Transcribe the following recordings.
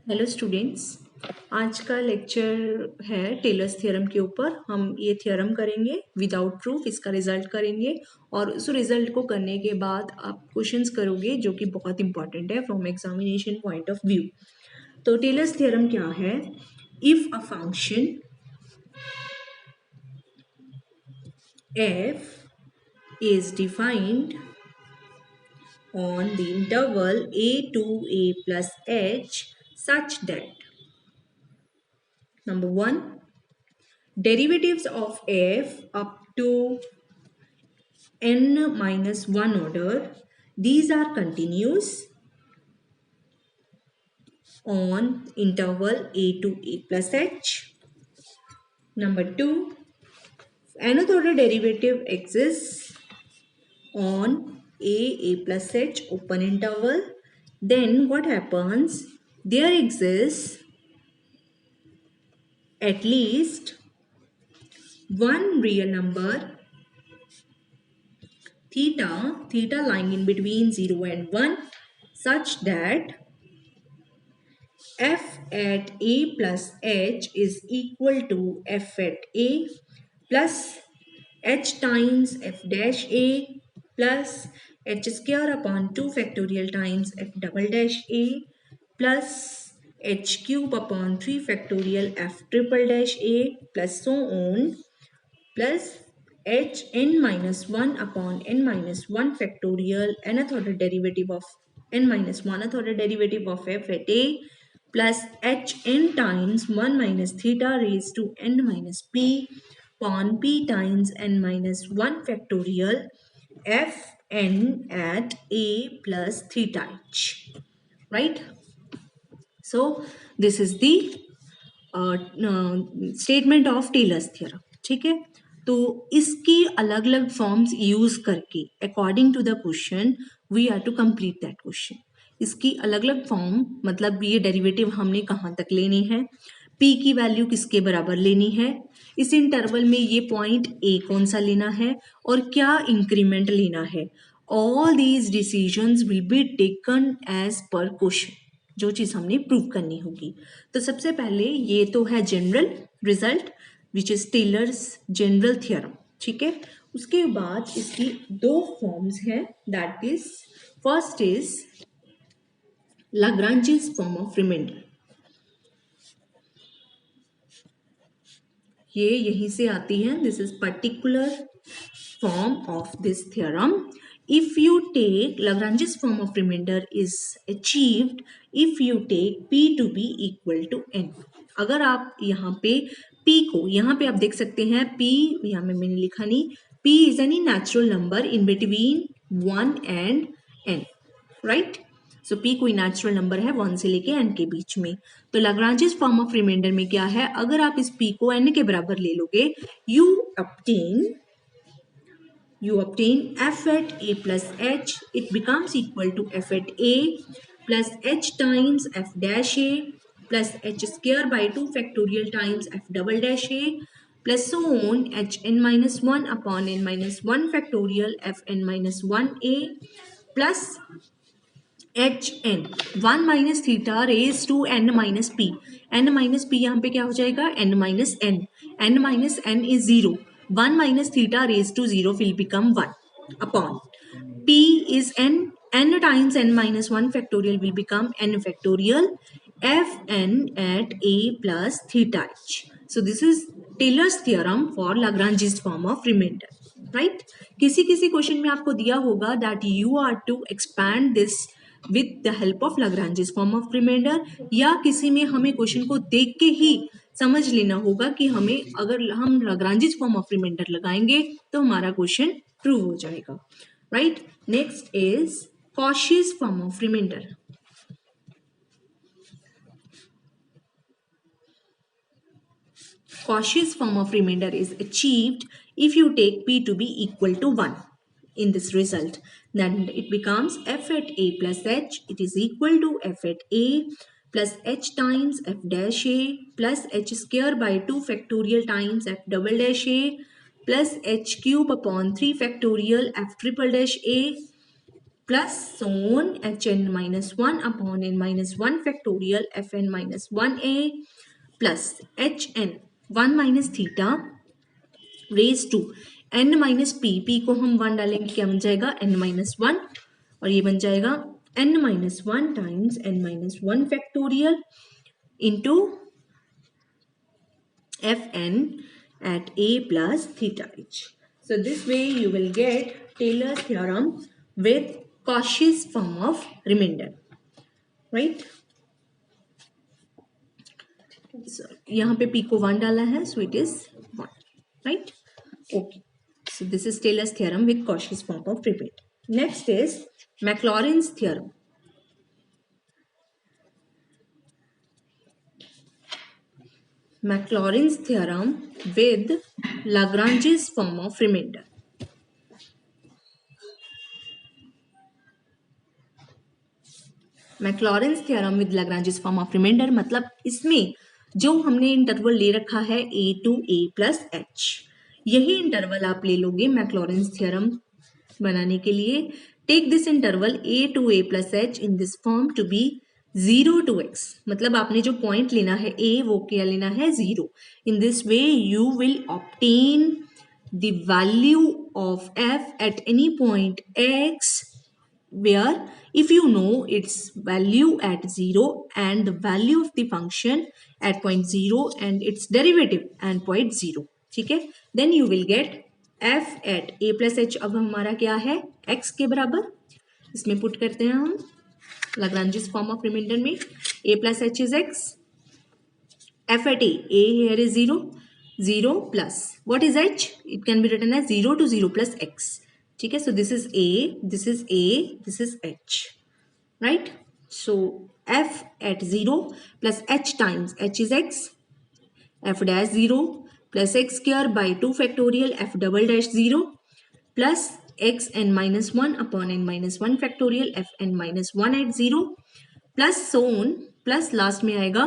Hello students. आज का lecture है टेलर्स थ्योरम के ऊपर। हम ये थ्योरम करेंगे विदाउट प्रूफ, इसका रिजल्ट करेंगे और उस रिजल्ट को करने के बाद आप क्वेश्चंस करोगे जो कि बहुत इंपॉर्टेंट है from examination point of view. तो टेलर्स थ्योरम क्या है? If a function f is defined on the interval a to a plus h such that number 1, derivatives of f up to n minus 1 order, these are continuous on interval a to a plus h. Number 2, nth order derivative exists on a plus h open interval. Then what happens? There exists at least one real number theta lying in between 0 and 1 such that f at a plus h is equal to f at a plus h times f dash a plus h square upon 2 factorial times f double dash a plus h cube upon 3 factorial f triple dash a plus so on plus h n minus 1 upon n minus 1 factorial nth order derivative of n minus 1th order derivative of f at a plus h n times 1 minus theta raised to n minus p upon p times n minus 1 factorial f n at a plus theta h. Right? So this is the statement of Taylor's theorem. ठीक है, तो इसकी अलग अलग forms use करके according to the question we are to complete that question. इसकी अलग अलग फॉर्म मतलब ये डेरिवेटिव हमने कहाँ तक लेनी है, p की वैल्यू किसके बराबर लेनी है, इस इंटरवल में ये पॉइंट a कौन सा लेना है और क्या इंक्रीमेंट लेना है. All these decisions will be taken as per question, जो चीज़ हमने प्रूव करनी होगी. तो सबसे पहले ये तो है general result which is Taylor's general theorem. ठीक है, उसके बाद इसकी दो फॉर्म्स हैं, that is first is Lagrange's form of remainder. ये यहीं से आती है. This is particular form of this theorem. If you take Lagrange's form of remainder is achieved if you take p to be equal to n. अगर आप यहाँ पे p को, यहाँ पे आप देख सकते हैं p, यहाँ में मैंने लिखा नहीं, p is any natural number in between 1 and n, right? So p कोई नेचुरल नंबर है 1 से लेके n के बीच में. तो Lagrange's form of remainder में क्या है, अगर आप इस p को n के बराबर ले लोगे, you obtain f at a plus h, it becomes equal to f at a plus h times f dash a plus h square by 2 factorial times f double dash a plus so on h n minus 1 upon n minus 1 factorial f n minus 1 a plus h n 1 minus theta raised to n minus p. n minus p यहाँ पे क्या हो जाएगा, n minus n. n minus n is 0. 1 minus theta raised to 0 will become 1 upon p is n. n times n minus 1 factorial will become n factorial f n at a plus theta h. So this is Taylor's theorem for Lagrange's form of remainder. Right? किसी question में आपको दिया होगा that you are to expand this with the help of Lagrange's form of remainder, या किसी में हमें question को देख के ही समझ लेना होगा कि हमें अगर हम Lagrange's form of remainder लगाएंगे तो हमारा क्वेश्चन प्रूव हो जाएगा. Right? Next is Cauchy's form of remainder. Cauchy's form of remainder is achieved if you take p to be equal to 1 in this result. Then it becomes f at a plus h, it is equal to f at a plus h times f dash a plus h square by 2 factorial times f double dash a plus h cube upon 3 factorial f triple dash a plus so on hn minus 1 upon n minus 1 factorial fn minus 1a plus hn 1 minus theta raise to n minus p को हम 1 डालेंगे, क्या बन जाएगा n minus 1, और ये बन जाएगा n minus 1 times n minus 1 factorial into fn at a plus theta h. So this way you will get Taylor's theorem with Cauchy's form of remainder, right? So यहाँ पे p को 1 डाला है, so it is 1, right? Okay. So this is Taylor's theorem with Cauchy's form of remainder. Next is Maclaurin's theorem. Maclaurin's theorem with Lagrange's form of remainder. Maclaurin's theorem with Lagrange's form of remainder मतलब इसमें जो हमने interval ले रखा है a to a plus h, यही interval आप ले लोगे Maclaurin's theorem बनाने के लिए. Take this interval a to a plus h in this form to be 0 to x. मतलब आपने जो पॉइंट लेना है a, वो क्या लेना है 0. In this way you will obtain the value of f at any point x where if you know its value at 0 and the value of the function at point 0 and its derivative at point 0, ठीक है, then you will get f at a plus h. अब हमारा क्या है x के बराबर, इसमें put करते हैं हम Lagrange's form of remainder में a plus h is x, f at a here is 0, 0 plus what is h, it can be written as 0 to 0 plus x, ठीक है. So this is a, this is a, this is h, right? So f at 0 plus h times h is x, f dash 0 plus x square by 2 factorial f double dash 0 plus x n minus 1 upon n minus 1 factorial f n minus 1 at 0 plus so on plus last में आएगा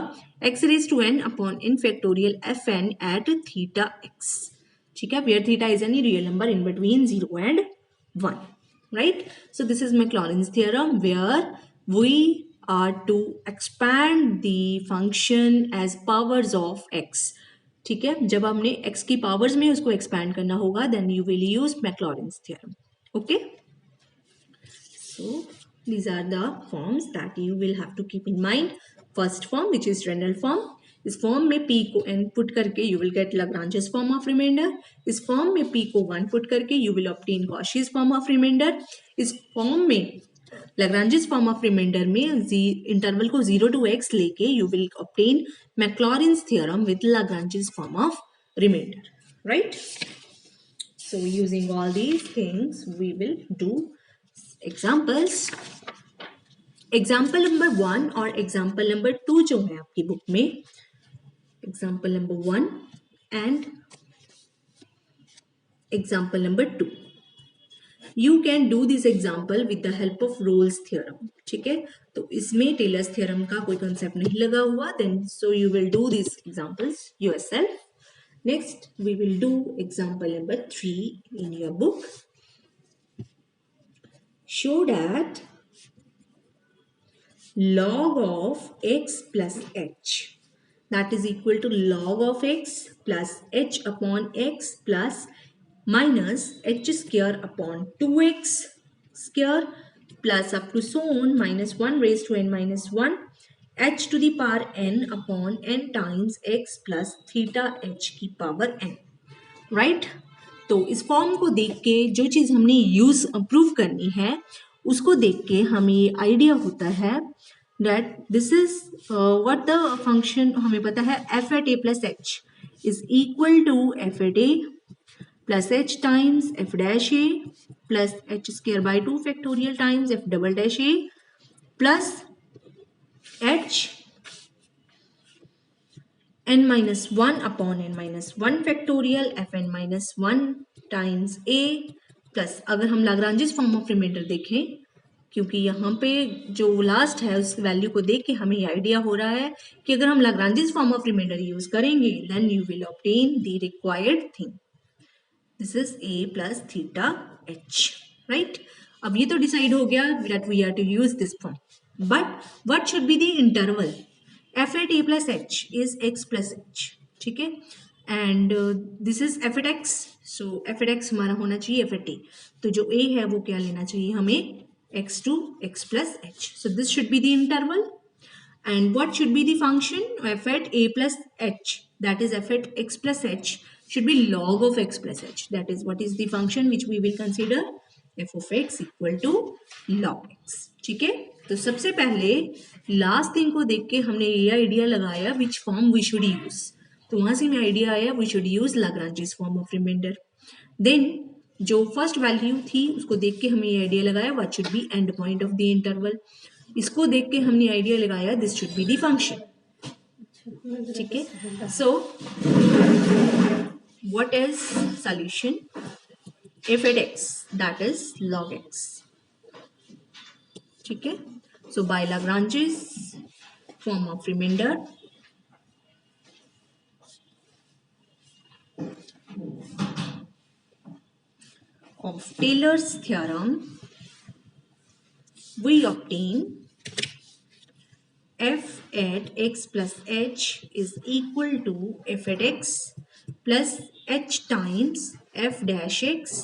x raised to n upon n factorial f n at theta x, ठीक है, where theta is any real number in between 0 and 1, right? So this is Maclaurin's theorem where we are to expand the function as powers of x, ठीक है. जब हमने x की powers में उसको expand करना होगा then you will use Maclaurin's theorem. Okay, so these are the forms that you will have to keep in mind. First form which is Reynolds form, इस फॉर्म में p को n put करके you will get Lagrange's form of remainder. इस form में p को 1 put करके you will obtain Cauchy's form of remainder. इस form में Lagrange's form of remainder में इंटरवल को 0 to x लेके you will obtain Maclaurin's theorem with Lagrange's form of remainder, right? So using all these things we will do examples. Example number 1 और example number 2 जो है आपकी book में, example number 1 and example number 2. You can do this example with the help of Rolle's theorem, ठीक है. तो इसमें Taylor's theorem का कोई concept नहीं लगा हुआ, then so you will do these examples yourself. Next we will do example number 3 in your book. Show that log of x plus h that is equal to log of x plus h upon x plus minus h square upon 2x square plus up to so on minus 1 raised to n minus 1 h to the power n upon n times x plus theta h की power n, right? तो इस form को देख के जो चीज़ हमने use prove करनी है उसको देख के हमें ये आइडिया होता है that this is what the function, हमें पता है f at a plus h is equal to f at a plus h times f dash a plus h square by 2 factorial times f double dash a plus h n minus 1 upon n minus 1 factorial f n minus 1 times a plus, अगर हम Lagrange's form of remainder देखें, क्योंकि यहाँ पे जो last है उस value को देख के हमें ये आइडिया हो रहा है कि अगर हम Lagrange's form of remainder use करेंगे then you will obtain the required thing. This is a plus theta h, right? अब ये तो डिसाइड हो गया that we are to use this form, but what should be the interval? f at a plus h is x plus h, ठीक है, and this is f at x, so f at x हमारा होना चाहिए f at a, तो जो a है वो क्या लेना चाहिए हमें, x to x plus h, so this should be the interval. And what should be the function? F at a plus h, that is f at x plus h should be log of x plus h, that is what is the function which we will consider, f of x equal to log x, ठीक है। तो सबसे पहले last thing को देख के हमने ये आइडिया लगाया which form we should use, तो वहां से हमें आइडिया आया we should use Lagrange's form of remainder. Then जो फर्स्ट वैल्यू थी उसको देख के हमें ये आइडिया लगाया what should be end point of the interval, इसको देख के हमने आइडिया लगाया this should be the function, ठीक है। So what is solution, f at x that is log x, ठीक है। So bye लाग्रांजेस form of remainder of Taylor's theorem we obtain f at x plus h is equal to f at x plus h times f dash x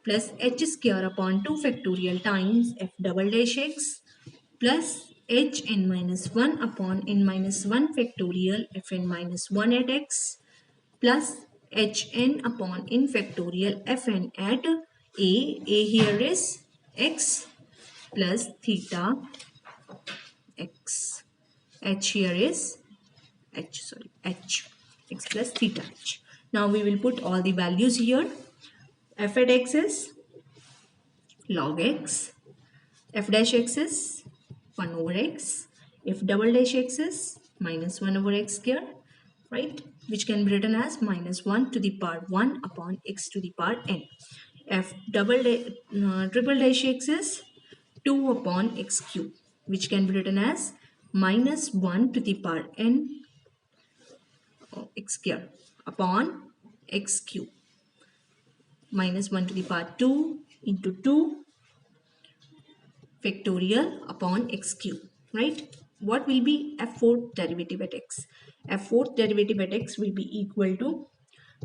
plus h square upon 2 factorial times f double dash x plus h n minus 1 upon n minus 1 factorial f n minus 1 at x plus h n upon n factorial f n at a here is x plus theta x, h here is h x plus theta h. Now we will put all the values here. F at x is log x, f dash x is 1 over x, f double dash x is minus 1 over x square, right, which can be written as minus 1 to the power 1 upon x to the power n. F triple dash x is 2 upon x cube, which can be written as minus 1 to the power n x square upon x cube, minus 1 to the power 2 into 2 factorial upon x cube, right? What will be f4th derivative at x? F4th derivative at x will be equal to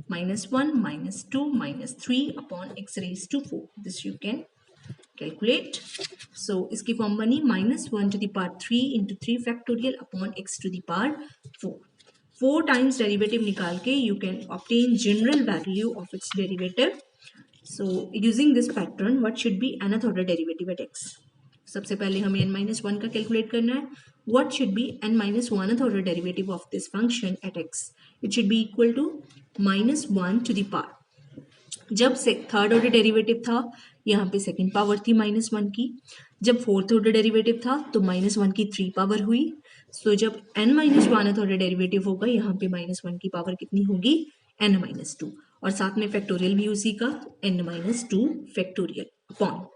minus 1 minus 2 minus 3 upon x raised to 4. This you can calculate. So इसकी form बनी minus 1 to the power 3 into 3 factorial upon x to the power 4. 4 times derivative निकाल के you can obtain general value of its derivative. So using this pattern, what should be nth order derivative at x? सबसे पहले हमें n minus 1 का calculate करना है. What should be n minus 1th order derivative of this function at x? It should be equal to minus 1 to the power. जब third order derivative था यहाँ पे सेकंड पावर थी माइनस 1 की, जब फोर्थ ऑर्डर डेरिवेटिव था तो minus 1 की 3 पावर हुई, सो जब n minus 1th order derivative होगा यहाँ पे माइनस 1 की पावर कितनी होगी, n माइनस 2, और साथ में फैक्टोरियल भी उसी का n माइनस 2 फैक्टोरियल अपॉन,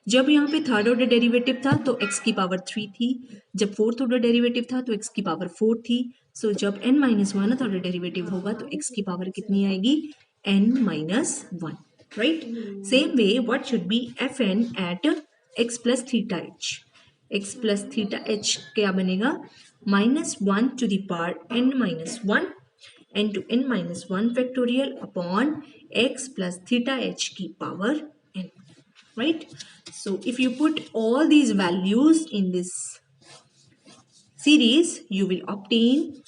जब यहाँ पे थर्ड ऑर्डर डेरिवेटिव था तो x की पावर 3 थी, जब फोर्थ ऑर्डर डेरिवेटिव था तो x की पावर 4 थी, सो जब n minus 1th order derivative होगा तो x की पावर कितनी आएगी, n minus 1, right? Same way, what should be fn at x plus theta h? x plus theta h क्या बनेगा, minus 1 to the power n minus 1 n to n minus 1 factorial upon x plus theta h की power n, right? So if you put all these values in this series, you will obtain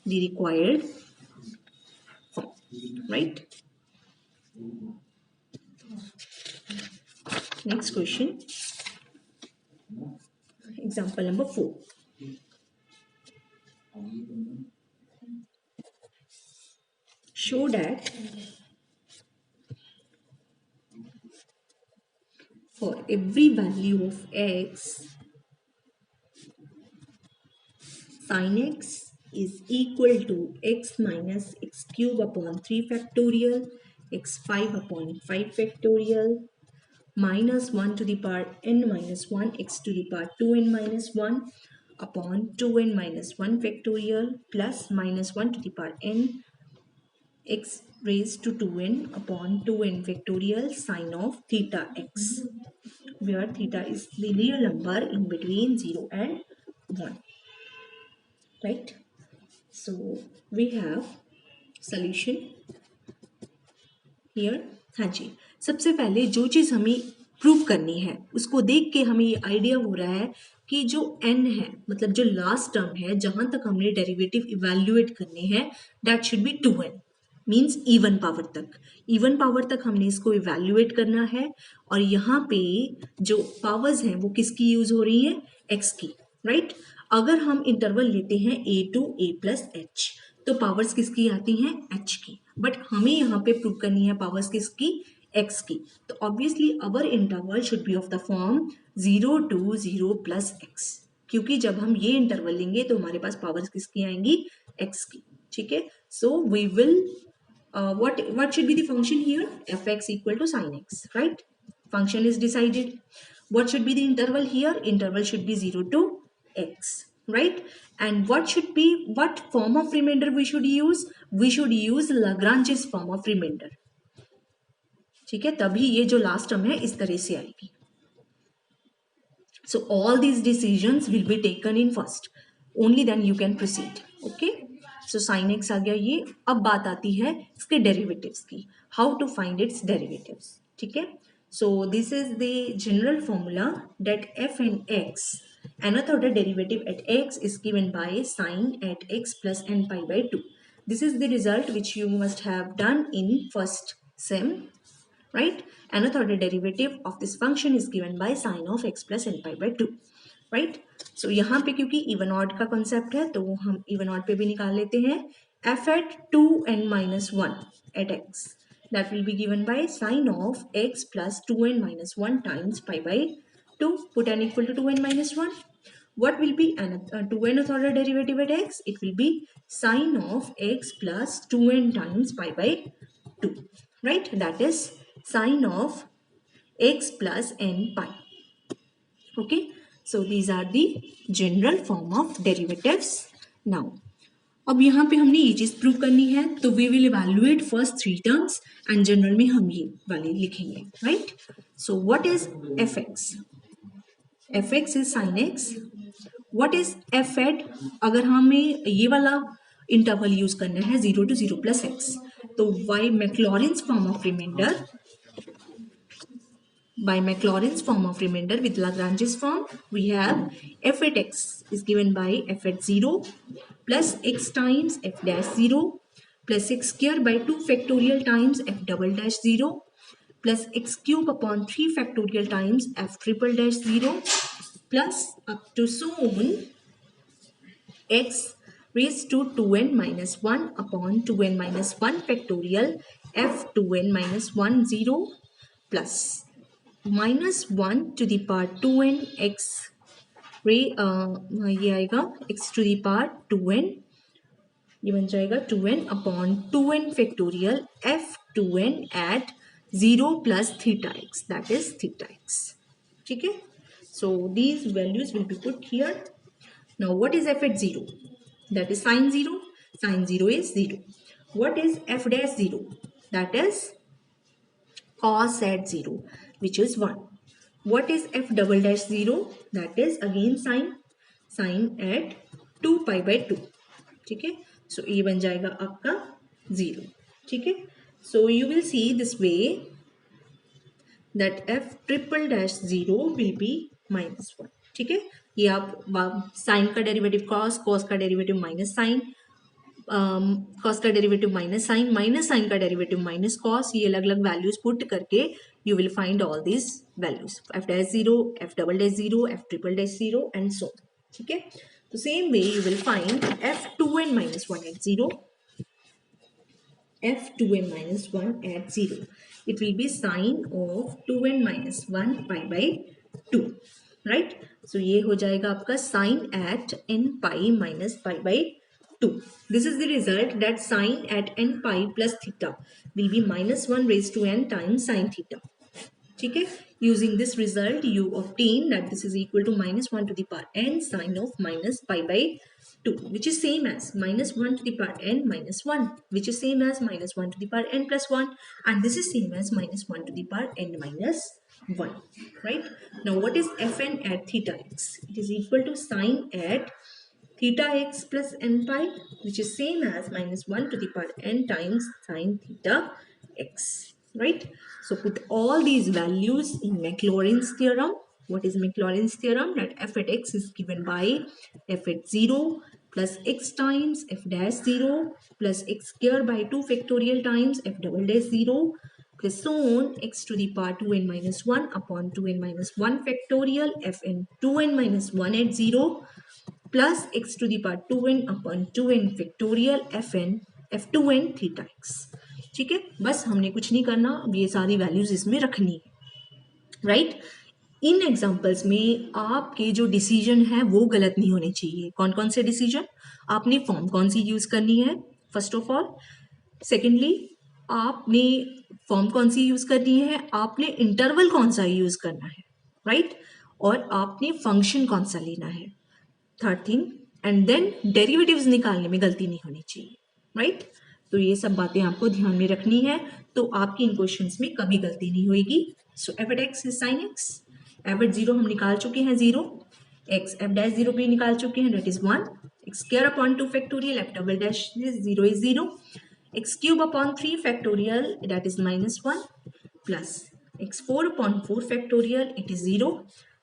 the required form, right? Next question, example number 4. Show that for every value of x, sin x is equal to x minus x cube upon 3 factorial, x5 upon 5 factorial, minus 1 to the power n minus 1 x to the power 2n minus 1 upon 2n minus 1 factorial plus minus 1 to the power n x raised to 2n upon 2n factorial sine of theta x, where theta is the real number in between 0 and 1, right? So we have solution here. हाँ जी, सबसे पहले जो चीज़ हमें prove करनी है उसको देख के हमें ये आइडिया हो रहा है कि जो n है, मतलब जो लास्ट टर्म है जहाँ तक हमने डेरिवेटिव इवेल्युएट करने हैं, that should be 2n, means even power तक। इवन पावर तक हमने इसको इवेल्युएट करना है और यहाँ पे जो पावर्स हैं वो किसकी यूज हो रही है, x की, राइट? अगर हम इंटरवल लेते हैं a to a plus h, तो पावर्स किसकी आती हैं, h की, बट हमें यहाँ पे प्रूव करनी है पावर्स किसकी, x की। तो obviously our interval should be of the form 0 to 0 plus x, क्योंकि जब हम ये इंटरवल लेंगे तो हमारे पास पावर्स किसकी आएंगी, x की, ठीक है? So we will what should be the function here, fx equal to sin x, right? Function is decided. What should be the interval here, interval should be 0 to x, right? And what form of remainder we should use, we should use Lagrange's form of remainder, ठीक है? तभी ये जो last term है इस तरह से आएगी। So all these decisions will be taken in first, only then you can proceed, okay? So sin x आ गया ये। अब बात आती है इसके डेरिवेटिव्स की, how to find its derivatives, ठीक है? So this is the general formula that f and x, nth order derivative at x is given by sin at x plus n pi by 2. This is the result which you must have done in first sem, right? Nth order derivative of this function is given by sin of x plus n pi by 2, right? So यहाँ पे क्योंकि even odd का concept है तो हम even odd पे भी निकाल लेते हैं। f at 2n minus 1 at x, that will be given by sin of x plus 2n minus 1 times pi by 2, put n equal to 2n minus 1. What will be 2nth order derivative at x? It will be sin of x plus 2n times pi by 2, right? That is sin of x plus n pi, okay? So these are the general form of derivatives. Now अब यहाँ पे हमने ये चीज prove करनी है तो we will evaluate first three terms and general में हम ये वाले लिखेंगे, right? So what is f x? F x is sine x. What is f at? अगर हमें ये वाला इंटरवल यूज करना है 0 to 0 plus x, तो by Maclaurin's form of remainder, by Maclaurin's form of remainder with Lagrange's form, we have f at x is given by f at 0 plus x times f dash 0 plus x square by 2 factorial times f double dash 0 plus x cube upon 3 factorial times f triple dash 0 plus up to soon x raised to 2n minus 1 upon 2n minus 1 factorial f 2n minus 1 0 plus minus 1 to the power 2n x ये आएगा x to the power 2n, ये बन जाएगा 2n upon 2n factorial f 2n at 0 plus theta x, that is theta x, ठीक है? So these values will be put here. Now what is f at 0? That is sin 0. Sin 0 is 0. What is f dash 0? That is cos at 0, which is 1. What is f double dash 0? That is again sin at 2 pi by 2, ठीक है? So ये बन जाएगा आपका 0, ठीक है? So you will see this way that f triple dash 0 will be minus 1, ठीक है? ये आप साइन का डेरिवेटिव cos का डेरिवेटिव माइनस साइन, कॉस का डेरिवेटिव माइनस साइन का डेरिवेटिव माइनस कॉस, ये अलग अलग वैल्यूज पुट करके you will find all these values, f dash 0, f double dash 0, f triple dash 0 and so on, ठीक है? तो same way you will find f 2n minus 1 at 0, f 2n minus 1 at 0, it will be sine of 2n minus 1 pi by 2, right? So ये हो जाएगा आपका sin at n pi minus pi by 2. This is the result that sin at n pi plus theta will be minus 1 raised to n times sin theta, ठीक है? Using this result you obtain that this is equal to minus 1 to the power n sin of minus pi by 2, which is same as minus 1 to the power n minus 1, which is same as minus 1 to the power n plus 1, and this is same as minus 1 to the power n minus 1, right? Now what is fn at theta x? It is equal to sine at theta x plus n pi, which is same as minus 1 to the power n times sine theta x, right? So put all these values in Maclaurin's theorem. What is Maclaurin's theorem? That f at x is given by f at 0 plus x times f dash 0 plus x square by 2 factorial times f double dash 0 plus so on x to the power 2n minus 1 upon 2n minus 1 factorial fn 2n minus 1 at 0 plus x to the power 2n upon 2n factorial fn f2n theta x. ठीक है, बस हमने कुछ नहीं करना, अब ये सारी वैल्यूज इसमें रखनी है, राइट? इन एग्जाम्पल्स में आपके जो डिसीजन है वो गलत नहीं होने चाहिए. कौन कौन से डिसीजन? आपने फॉर्म कौन सी यूज करनी है फर्स्ट ऑफ ऑल. सेकेंडली, आपने फॉर्म कौन सी यूज करनी है, आपने इंटरवल कौन सा यूज करना है, राइट? और आपने फंक्शन कौन सा लेना है. Third thing, and then derivatives निकालने में गलती नहीं होनी चाहिए, राइट? तो ये सब बातें आपको ध्यान में रखनी है, तो आपकी इन क्वेश्चंस में कभी गलती नहीं होगी. So f at x is sine x, f at 0 हम निकाल चुके हैं 0, एक्स एफ डैश 0 भी निकाल चुके हैं, that is 1, x square upon 2 factorial f double dash 0 is 0, x cube upon 3 factorial that is minus 1 plus x 4 upon 4 factorial it is 0.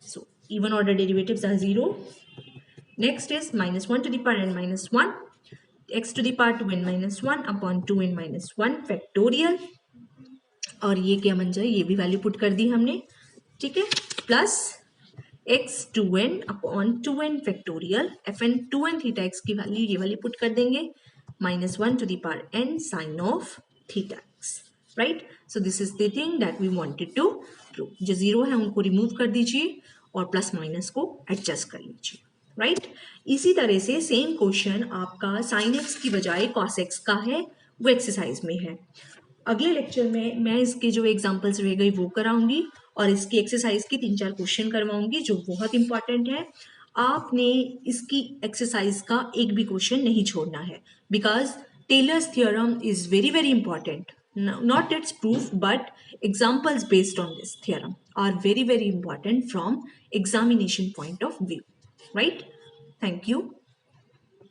So even order derivatives are 0. Next is minus 1 to the power n minus 1, x to the power 2n minus 1 upon 2n minus 1 factorial, और ये क्या बन जाए, ये भी value put कर दी हमने, ठीक है, plus x 2n upon 2n factorial fn 2n theta x की वैल्यू ये वाली पुट कर देंगे, minus 1 to the power n sin of theta x, right? So this is the thing that we wanted to prove. जो zero है उनको remove कर दीजिए और प्लस माइनस को एडजस्ट कर लीजिए, राइट? इसी तरह से सेम क्वेश्चन आपका साइन एक्स की बजाय कॉस एक्स का है, वो एक्सरसाइज में है. अगले लेक्चर में मैं इसके जो एग्जांपल्स रह गई वो कराऊंगी और इसकी एक्सरसाइज की 3-4 क्वेश्चन करवाऊंगी जो बहुत इंपॉर्टेंट है. आपने इसकी एक्सरसाइज का एक भी क्वेश्चन नहीं छोड़ना है, because Taylor's theorem is very very important. Not its proof, but examples based on this theorem are very very important from examination point of view, right? Thank you.